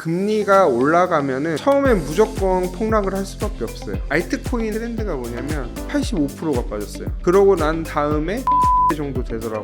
금리가 올라가면은 처음엔 무조건 폭락을 할 수밖에 없어요. 알트코인 트렌드가 뭐냐면 85%가 빠졌어요. 그러고 난 다음에 정도 되더라고.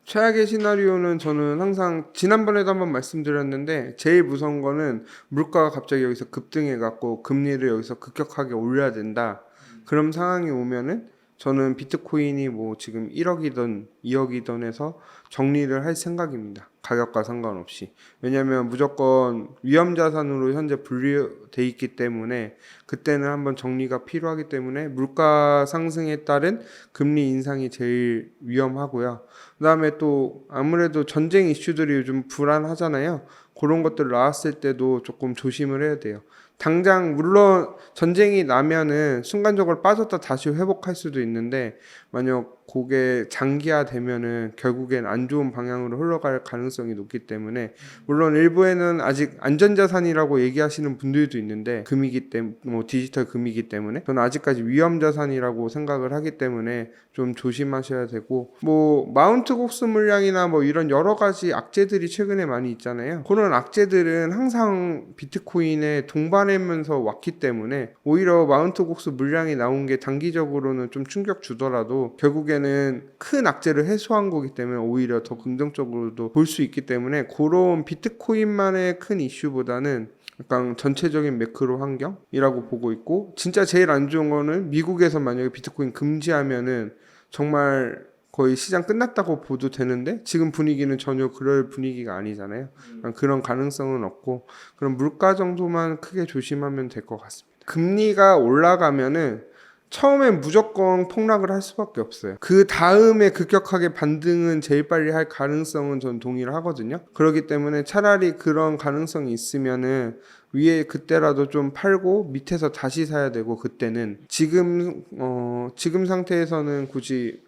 최악의 시나리오는 저는 항상 지난번에도 한번 말씀드렸는데 제일 무서운 거는 물가가 갑자기 여기서 급등해 갖고 금리를 여기서 급격하게 올려야 된다. 그런 상황이 오면은 저는 비트코인이 뭐 지금 1억이든 2억이든 해서 정리를 할 생각입니다. 가격과 상관없이. 왜냐하면 무조건 위험자산으로 현재 분류돼 있기 때문에 그때는 한번 정리가 필요하기 때문에 물가 상승에 따른 금리 인상이 제일 위험하고요. 그 다음에 또 아무래도 전쟁 이슈들이 요즘 불안하잖아요. 그런 것들 나왔을 때도 조금 조심을 해야 돼요. 당장 물론 전쟁이 나면은 순간적으로 빠졌다 다시 회복할 수도 있는데 만약 그게 장기화되면은 결국엔 안 좋은 방향으로 흘러갈 가능성이 높기 때문에 물론 일부에는 아직 안전자산이라고 얘기하시는 분들도 있는데 금이기 때문에 뭐 디지털 금이기 때문에 저는 아직까지 위험자산이라고 생각을 하기 때문에 좀 조심하셔야 되고 뭐 마운트 곡수 물량이나 뭐 이런 여러 가지 악재들이 최근에 많이 있잖아요. 그런 악재들은 항상 비트코인에 동반하면서 왔기 때문에 오히려 마운트 곡수 물량이 나온 게 단기적으로는 좀 충격 주더라도 결국에는 큰 악재를 해소한 거기 때문에 오히려 더 긍정적으로도 볼 수 있기 때문에 그런 비트코인만의 큰 이슈보다는 약간 전체적인 매크로 환경이라고 보고 있고 진짜 제일 안 좋은 거는 미국에서 만약에 비트코인 금지하면은 정말 거의 시장 끝났다고 보도 되는데 지금 분위기는 전혀 그럴 분위기가 아니잖아요. 그런 가능성은 없고 그럼 물가 정도만 크게 조심하면 될 것 같습니다. 금리가 올라가면은 처음엔 무조건 폭락을 할 수밖에 없어요. 그 다음에 급격하게 반등은 제일 빨리 할 가능성은 전 동의를 하거든요. 그렇기 때문에 차라리 그런 가능성이 있으면은 위에 그때라도 좀 팔고 밑에서 다시 사야 되고 그때는 지금 상태에서는 굳이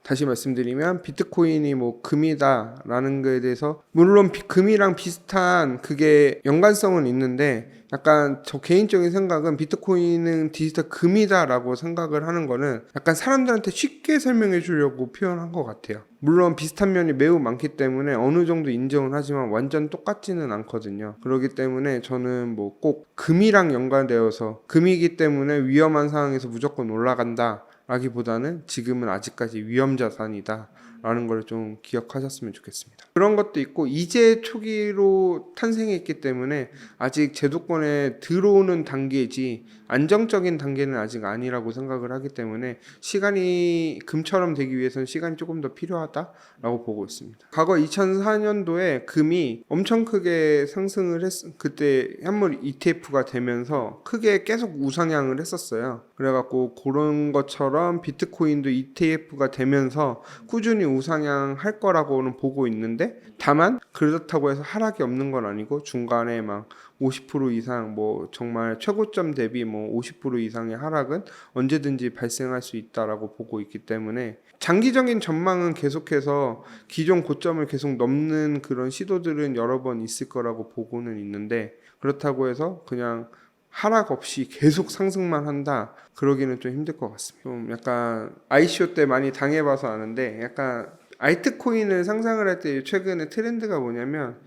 다시 말씀드리면 비트코인이 뭐 금이다라는 거에 대해서 물론 금이랑 비슷한 그게 연관성은 있는데 약간 저 개인적인 생각은 비트코인은 디지털 금이다라고 생각을 하는 거는 약간 사람들한테 쉽게 설명해 주려고 표현한 것 같아요. 물론 비슷한 면이 매우 많기 때문에 어느 정도 인정은 하지만 완전 똑같지는 않거든요. 그렇기 때문에 저는 뭐 꼭 금이랑 연관되어서 금이기 때문에 위험한 상황에서 무조건 올라간다 라기보다는 지금은 아직까지 위험자산이다 라는 걸 좀 기억하셨으면 좋겠습니다. 그런 것도 있고 이제 초기로 탄생했기 때문에 아직 제도권에 들어오는 단계지 안정적인 단계는 아직 아니라고 생각을 하기 때문에 시간이 금처럼 되기 위해서는 시간이 조금 더 필요하다라고 보고 있습니다. 과거 2004년도에 금이 엄청 크게 상승을 그때 현물 ETF가 되면서 크게 계속 우상향을 했었어요. 그래갖고 그런 것처럼 비트코인도 ETF가 되면서 꾸준히 우상향할 거라고는 보고 있는데 다만 그렇다고 해서 하락이 없는 건 아니고 중간에 막 50% 이상 뭐 정말 최고점 대비 뭐 50% 이상의 하락은 언제든지 발생할 수 있다라고 보고 있기 때문에 장기적인 전망은 계속해서 기존 고점을 계속 넘는 그런 시도들은 여러 번 있을 거라고 보고는 있는데 그렇다고 해서 그냥 하락 없이 계속 상승만 한다 그러기는 좀 힘들 것 같습니다. 좀 약간 ICO 때 많이 당해봐서 아는데 약간 알트코인을 상상을 할 때 최근에 트렌드가 뭐냐면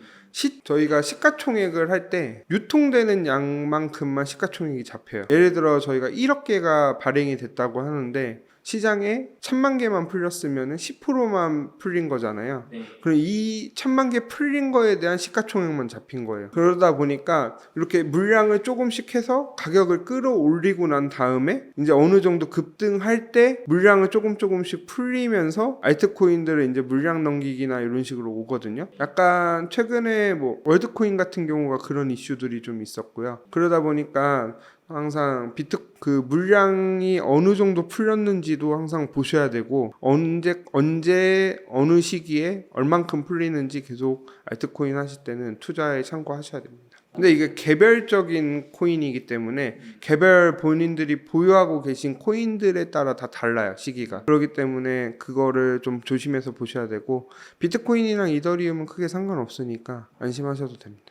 저희가 시가총액을 할 때 유통되는 양만큼만 시가총액이 잡혀요. 예를 들어 저희가 1억 개가 발행이 됐다고 하는데 시장에 1000만 개만 풀렸으면 10%만 풀린 거잖아요. 그럼 이 1000만 개 풀린 거에 대한 시가총액만 잡힌 거예요. 그러다 보니까 이렇게 물량을 조금씩 해서 가격을 끌어올리고 난 다음에 이제 어느 정도 급등할 때 물량을 조금씩 풀리면서 알트코인들을 이제 물량 넘기기나 이런 식으로 오거든요. 약간 최근에 뭐 월드코인 같은 경우가 그런 이슈들이 좀 있었고요. 그러다 보니까 항상 그 물량이 어느 정도 풀렸는지도 항상 보셔야 되고 언제 어느 시기에 얼만큼 풀리는지 계속 알트코인 하실 때는 투자에 참고하셔야 됩니다. 근데 이게 개별적인 코인이기 때문에 개별 본인들이 보유하고 계신 코인들에 따라 다 달라요, 시기가. 그렇기 때문에 그거를 좀 조심해서 보셔야 되고, 비트코인이랑 이더리움은 크게 상관없으니까 안심하셔도 됩니다.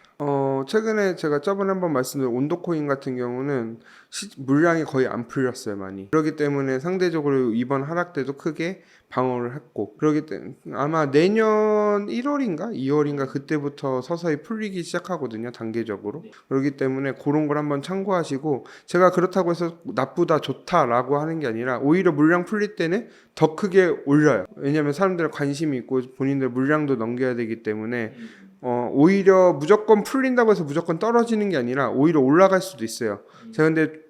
최근에 제가 저번에 한번 말씀드린 온도코인 같은 경우는 물량이 거의 안 풀렸어요, 많이. 그렇기 때문에 상대적으로 이번 하락 때도 크게 방어를 했고, 그렇기 때문에 아마 내년 1월인가 2월인가 그때부터 서서히 풀리기 시작하거든요, 단계적으로. 그렇기 때문에 그런 걸 한번 참고하시고, 제가 그렇다고 해서 나쁘다 좋다라고 하는 게 아니라 오히려 물량 풀릴 때는 더 크게 올려요. 왜냐면 사람들 관심이 있고 본인들 물량도 넘겨야 되기 때문에 오히려 무조건 풀린다고 해서 무조건 떨어지는 게 아니라 오히려 올라갈 수도 있어요. 제가 근데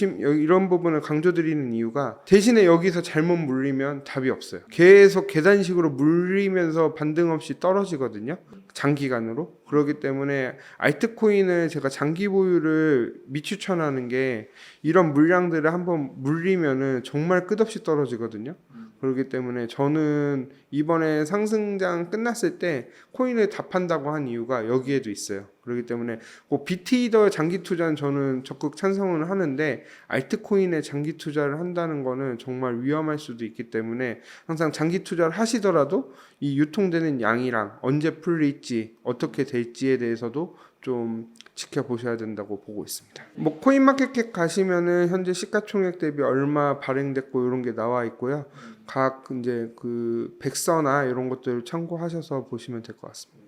이런 부분을 강조드리는 이유가, 대신에 여기서 잘못 물리면 답이 없어요. 계속 계단식으로 물리면서 반등 없이 떨어지거든요, 장기간으로. 그렇기 때문에 알트코인을 제가 장기 보유를 미추천하는 게, 이런 물량들을 한번 물리면은 정말 끝없이 떨어지거든요. 그렇기 때문에 저는 이번에 상승장 끝났을 때 코인을 다 판다고 한 이유가 여기에도 있어요. 그렇기 때문에 비트이더 장기 투자는 저는 적극 찬성을 하는데, 알트코인에 장기 투자를 한다는 거는 정말 위험할 수도 있기 때문에 항상 장기 투자를 하시더라도 이 유통되는 양이랑 언제 풀릴지 어떻게 될지에 대해서도 좀 지켜보셔야 된다고 보고 있습니다. 뭐 코인마켓캡 가시면은 현재 시가총액 대비 얼마 발행됐고 이런 게 나와 있고요. 각 이제 그 백서나 이런 것들을 참고하셔서 보시면 될 것 같습니다.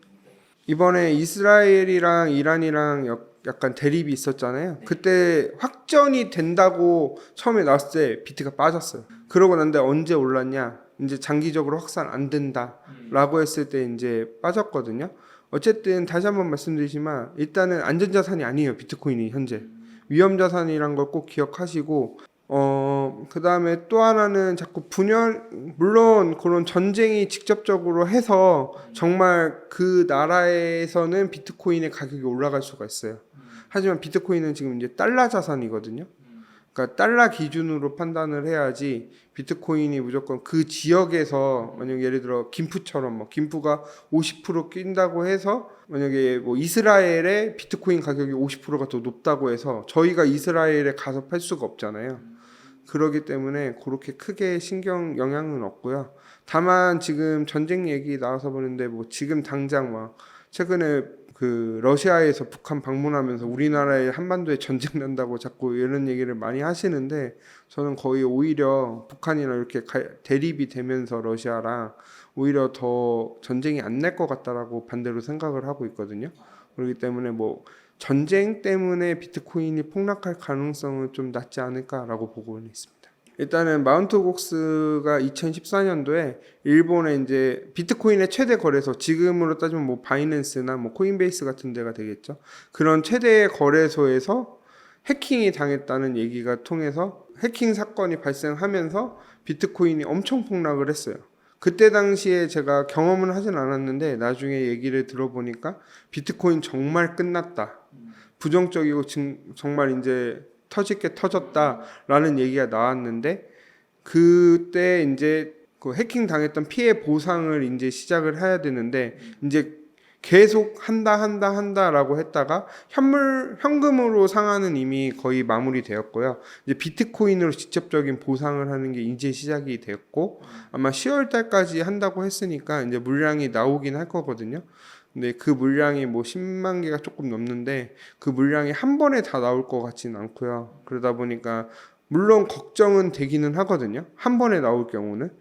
이번에 이스라엘이랑 이란이랑 약간 대립이 있었잖아요. 그때 확전이 된다고 처음에 나왔을 때 비트가 빠졌어요. 그러고 난데 언제 올랐냐? 이제 장기적으로 확산 안 된다라고 했을 때 이제 빠졌거든요. 어쨌든 다시 한번 말씀드리지만 일단은 안전자산이 아니에요, 비트코인이 현재. 위험자산이란 걸 꼭 기억하시고, 그 다음에 또 하나는 자꾸 물론 그런 전쟁이 직접적으로 해서 정말 그 나라에서는 비트코인의 가격이 올라갈 수가 있어요. 하지만 비트코인은 지금 이제 달러 자산이거든요. 그러니까 달러 기준으로 판단을 해야지, 비트코인이 무조건 그 지역에서 만약 예를 들어 김프처럼 뭐 김프가 50% 낀다고 해서 만약에 뭐 이스라엘의 비트코인 가격이 50%가 더 높다고 해서 저희가 이스라엘에 가서 팔 수가 없잖아요. 그렇기 때문에 그렇게 크게 영향은 없고요. 다만 지금 전쟁 얘기 나와서 보는데, 뭐 지금 당장 막 최근에 그 러시아에서 북한 방문하면서 우리나라에 한반도에 전쟁 난다고 자꾸 이런 얘기를 많이 하시는데, 저는 거의 오히려 북한이랑 이렇게 대립이 되면서 러시아랑 오히려 더 전쟁이 안 날 것 같다라고 반대로 생각을 하고 있거든요. 그렇기 때문에 뭐 전쟁 때문에 비트코인이 폭락할 가능성은 좀 낮지 않을까라고 보고는 있습니다. 일단은 마운트 곡스가 2014년도에 일본의 이제 비트코인의 최대 거래소, 지금으로 따지면 뭐 바이낸스나 뭐 코인베이스 같은 데가 되겠죠. 그런 최대 거래소에서 해킹이 당했다는 얘기가 통해서 해킹 사건이 발생하면서 비트코인이 엄청 폭락을 했어요. 그때 당시에 제가 경험은 하진 않았는데 나중에 얘기를 들어보니까 비트코인 정말 끝났다, 부정적이고 정말 이제 터질 게 터졌다라는 얘기가 나왔는데, 그때 이제 그 해킹 당했던 피해 보상을 이제 시작을 해야 되는데, 이제 계속 한다라고 했다가 현금으로 상환은 이미 거의 마무리되었고요. 이제 비트코인으로 직접적인 보상을 하는 게 이제 시작이 됐고, 아마 10월 달까지 한다고 했으니까 이제 물량이 나오긴 할 거거든요. 근데 그 물량이 뭐 10만 개가 조금 넘는데 그 물량이 한 번에 다 나올 것 같지는 않고요. 그러다 보니까 물론 걱정은 되기는 하거든요, 한 번에 나올 경우는.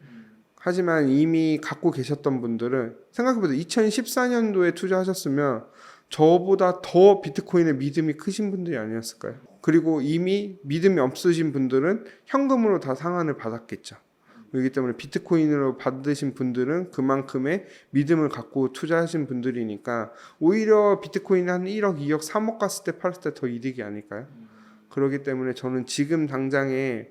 하지만 이미 갖고 계셨던 분들은 생각해보세요. 2014년도에 투자하셨으면 저보다 더 비트코인에 믿음이 크신 분들이 아니었을까요? 그리고 이미 믿음이 없으신 분들은 현금으로 다 상환을 받았겠죠. 그렇기 때문에 비트코인으로 받으신 분들은 그만큼의 믿음을 갖고 투자하신 분들이니까 오히려 비트코인이 한 1억, 2억, 3억 갔을 때 팔았을 때 더 이득이 아닐까요? 그렇기 때문에 저는 지금 당장에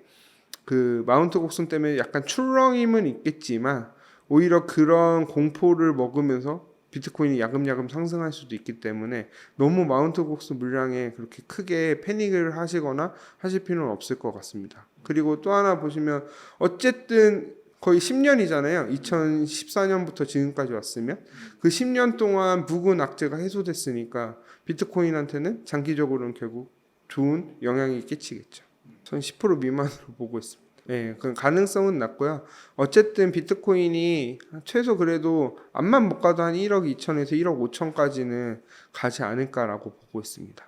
그 마운트 곡슨 때문에 약간 출렁임은 있겠지만 오히려 그런 공포를 먹으면서 비트코인이 야금야금 상승할 수도 있기 때문에 너무 마운트 곡슨 물량에 그렇게 크게 패닉을 하시거나 하실 필요는 없을 것 같습니다. 그리고 또 하나 보시면 어쨌든 거의 10년이잖아요. 2014년부터 지금까지 왔으면 그 10년 동안 묵은 악재가 해소됐으니까 비트코인한테는 장기적으로는 결국 좋은 영향이 끼치겠죠. 전 10% 미만으로 보고 있습니다. 네, 그 가능성은 낮고요. 어쨌든 비트코인이 최소 그래도 앞만 못 가도 한 1억 2천에서 1억 5천까지는 가지 않을까라고 보고 있습니다.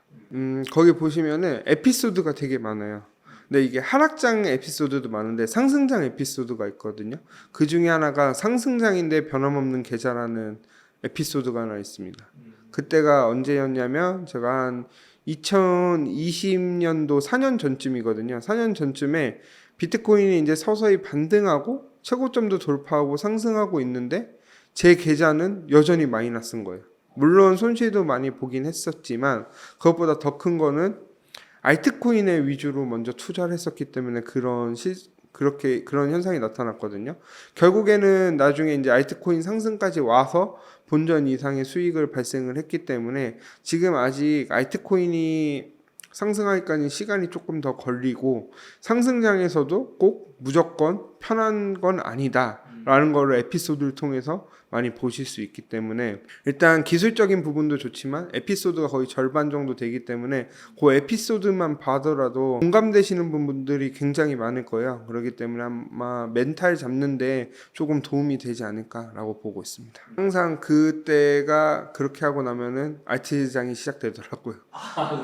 거기 보시면은 에피소드가 되게 많아요. 근데 이게 하락장 에피소드도 많은데 상승장 에피소드가 있거든요. 그 중에 하나가 상승장인데 변함없는 계좌라는 에피소드가 하나 있습니다. 그때가 언제였냐면 제가 한 2020년도 4년 전쯤이거든요. 4년 전쯤에 비트코인이 이제 서서히 반등하고 최고점도 돌파하고 상승하고 있는데 제 계좌는 여전히 마이너스인 거예요. 물론 손실도 많이 보긴 했었지만 그것보다 더 큰 거는 알트코인에 위주로 먼저 투자를 했었기 때문에 그런 현상이 나타났거든요. 결국에는 나중에 이제 알트코인 상승까지 와서 본전 이상의 수익을 발생을 했기 때문에 지금 아직 알트코인이 상승하기까지 시간이 조금 더 걸리고 상승장에서도 꼭 무조건 편한 건 아니다라는 거를 에피소드를 통해서 많이 보실 수 있기 때문에 일단 기술적인 부분도 좋지만 에피소드가 거의 절반 정도 되기 때문에 그 에피소드만 봐더라도 공감되시는 분들이 굉장히 많을 거예요. 그렇기 때문에 아마 멘탈 잡는데 조금 도움이 되지 않을까라고 보고 있습니다. 항상 그때가 그렇게 하고 나면은 알트장이 시작되더라고요.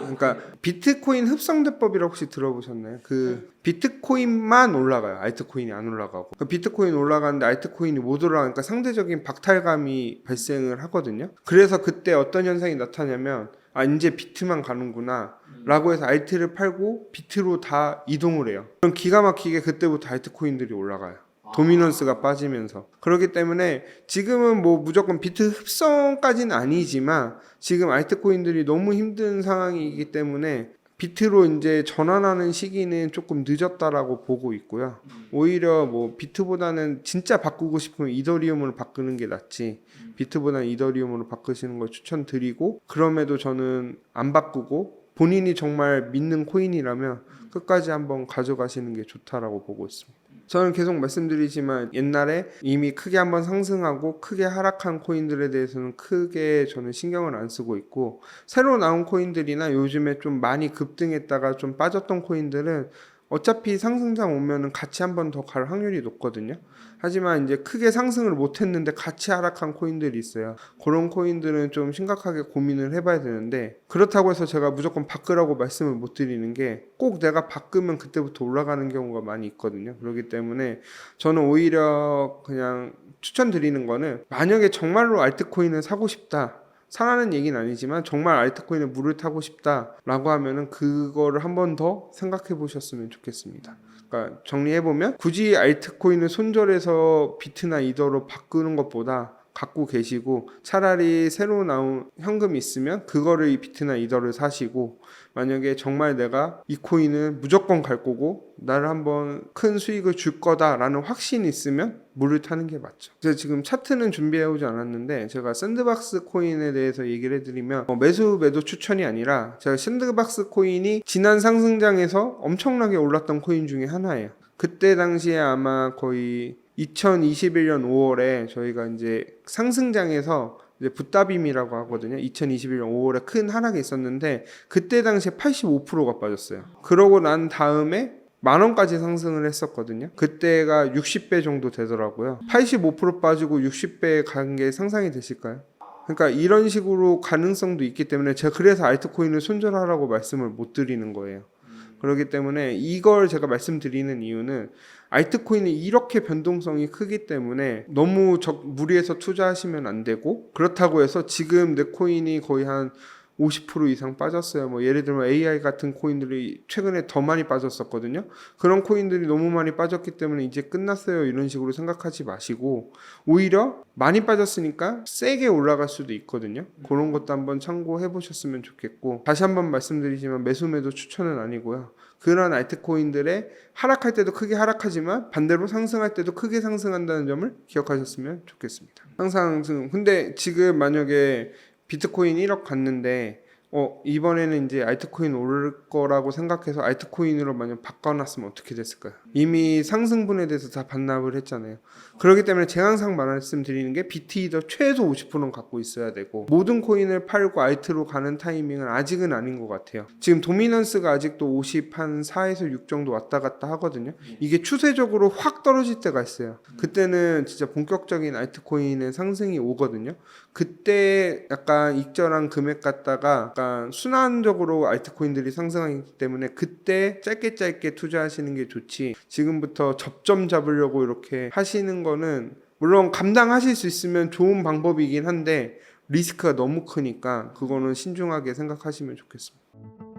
그러니까 비트코인 흡성대법이라고 혹시 들어보셨나요? 그 비트코인만 올라가요. 알트코인이 안 올라가고. 비트코인 올라가는데 알트코인이 못 올라가니까 상대적인 박탈감이 발생을 하거든요. 그래서 그때 어떤 현상이 나타나냐면 이제 비트만 가는구나 라고 해서 알트를 팔고 비트로 다 이동을 해요. 그럼 기가 막히게 그때부터 알트코인들이 올라가요. 도미넌스가 빠지면서. 그렇기 때문에 지금은 뭐 무조건 비트 흡성까지는 아니지만 지금 알트코인들이 너무 힘든 상황이기 때문에 비트로 이제 전환하는 시기는 조금 늦었다라고 보고 있고요. 오히려 뭐 비트보다는 진짜 바꾸고 싶으면 이더리움으로 바꾸는 게 낫지. 비트보다는 이더리움으로 바꾸시는 걸 추천드리고 그럼에도 저는 안 바꾸고 본인이 정말 믿는 코인이라면 끝까지 한번 가져가시는 게 좋다라고 보고 있습니다. 저는 계속 말씀드리지만 옛날에 이미 크게 한번 상승하고 크게 하락한 코인들에 대해서는 크게 저는 신경을 안 쓰고 있고 새로 나온 코인들이나 요즘에 좀 많이 급등했다가 좀 빠졌던 코인들은 어차피 상승장 오면은 같이 한번 더 갈 확률이 높거든요. 하지만 이제 크게 상승을 못 했는데 같이 하락한 코인들이 있어요. 그런 코인들은 좀 심각하게 고민을 해봐야 되는데 그렇다고 해서 제가 무조건 바꾸라고 말씀을 못 드리는 게 꼭 내가 바꾸면 그때부터 올라가는 경우가 많이 있거든요. 그렇기 때문에 저는 오히려 그냥 추천드리는 거는 만약에 정말로 알트코인을 사고 싶다. 사라는 얘기는 아니지만 정말 알트코인에 물을 타고 싶다라고 하면은 그거를 한 번 더 생각해 보셨으면 좋겠습니다. 그러니까 정리해보면 굳이 알트코인을 손절해서 비트나 이더로 바꾸는 것보다 갖고 계시고 차라리 새로 나온 현금이 있으면 그거를 이 비트나 이더를 사시고 만약에 정말 내가 이 코인을 무조건 갈 거고 나를 한번 큰 수익을 줄 거다라는 확신이 있으면 물을 타는 게 맞죠. 제가 지금 차트는 준비해오지 않았는데 제가 샌드박스 코인에 대해서 얘기를 해드리면 매수 매도 추천이 아니라 제가 샌드박스 코인이 지난 상승장에서 엄청나게 올랐던 코인 중에 하나예요. 그때 당시에 아마 거의 2021년 5월에 저희가 이제 상승장에서 이제 붓다빔이라고 하거든요. 2021년 5월에 큰 하락이 있었는데 그때 당시에 85%가 빠졌어요. 그러고 난 다음에 10,000원까지 상승을 했었거든요. 그때가 60배 정도 되더라고요. 85% 빠지고 60배 간 게 상상이 되실까요? 그러니까 이런 식으로 가능성도 있기 때문에 제가 그래서 알트코인을 손절하라고 말씀을 못 드리는 거예요. 그렇기 때문에 이걸 제가 말씀드리는 이유는 알트코인이 이렇게 변동성이 크기 때문에 너무 무리해서 투자하시면 안 되고 그렇다고 해서 지금 내 코인이 거의 한 50% 이상 빠졌어요. 뭐 예를 들면 AI 같은 코인들이 최근에 더 많이 빠졌었거든요. 그런 코인들이 너무 많이 빠졌기 때문에 이제 끝났어요. 이런 식으로 생각하지 마시고 오히려 많이 빠졌으니까 세게 올라갈 수도 있거든요. 그런 것도 한번 참고해 보셨으면 좋겠고 다시 한번 말씀드리지만 매수 매도 추천은 아니고요. 그런 알트코인들의 하락할 때도 크게 하락하지만 반대로 상승할 때도 크게 상승한다는 점을 기억하셨으면 좋겠습니다. 항상 근데 지금 만약에 비트코인 1억 갔는데 이번에는 이제 알트코인 오를 거라고 생각해서 알트코인으로 만약 바꿔놨으면 어떻게 됐을까요? 이미 상승분에 대해서 다 반납을 했잖아요. 그렇기 때문에 제가 항상 말씀드리는 게 비트이더 최소 50%는 갖고 있어야 되고 모든 코인을 팔고 알트로 가는 타이밍은 아직은 아닌 것 같아요. 지금 도미넌스가 아직도 50 한 4에서 6 정도 왔다 갔다 하거든요. 이게 추세적으로 확 떨어질 때가 있어요. 그때는 진짜 본격적인 알트코인의 상승이 오거든요. 그때 약간 익절한 금액 갖다가 약간 순환적으로 알트코인들이 상승하기 때문에 그때 짧게 투자하시는 게 좋지, 지금부터 접점 잡으려고 이렇게 하시는 거는 물론 감당하실 수 있으면 좋은 방법이긴 한데 리스크가 너무 크니까 그거는 신중하게 생각하시면 좋겠습니다.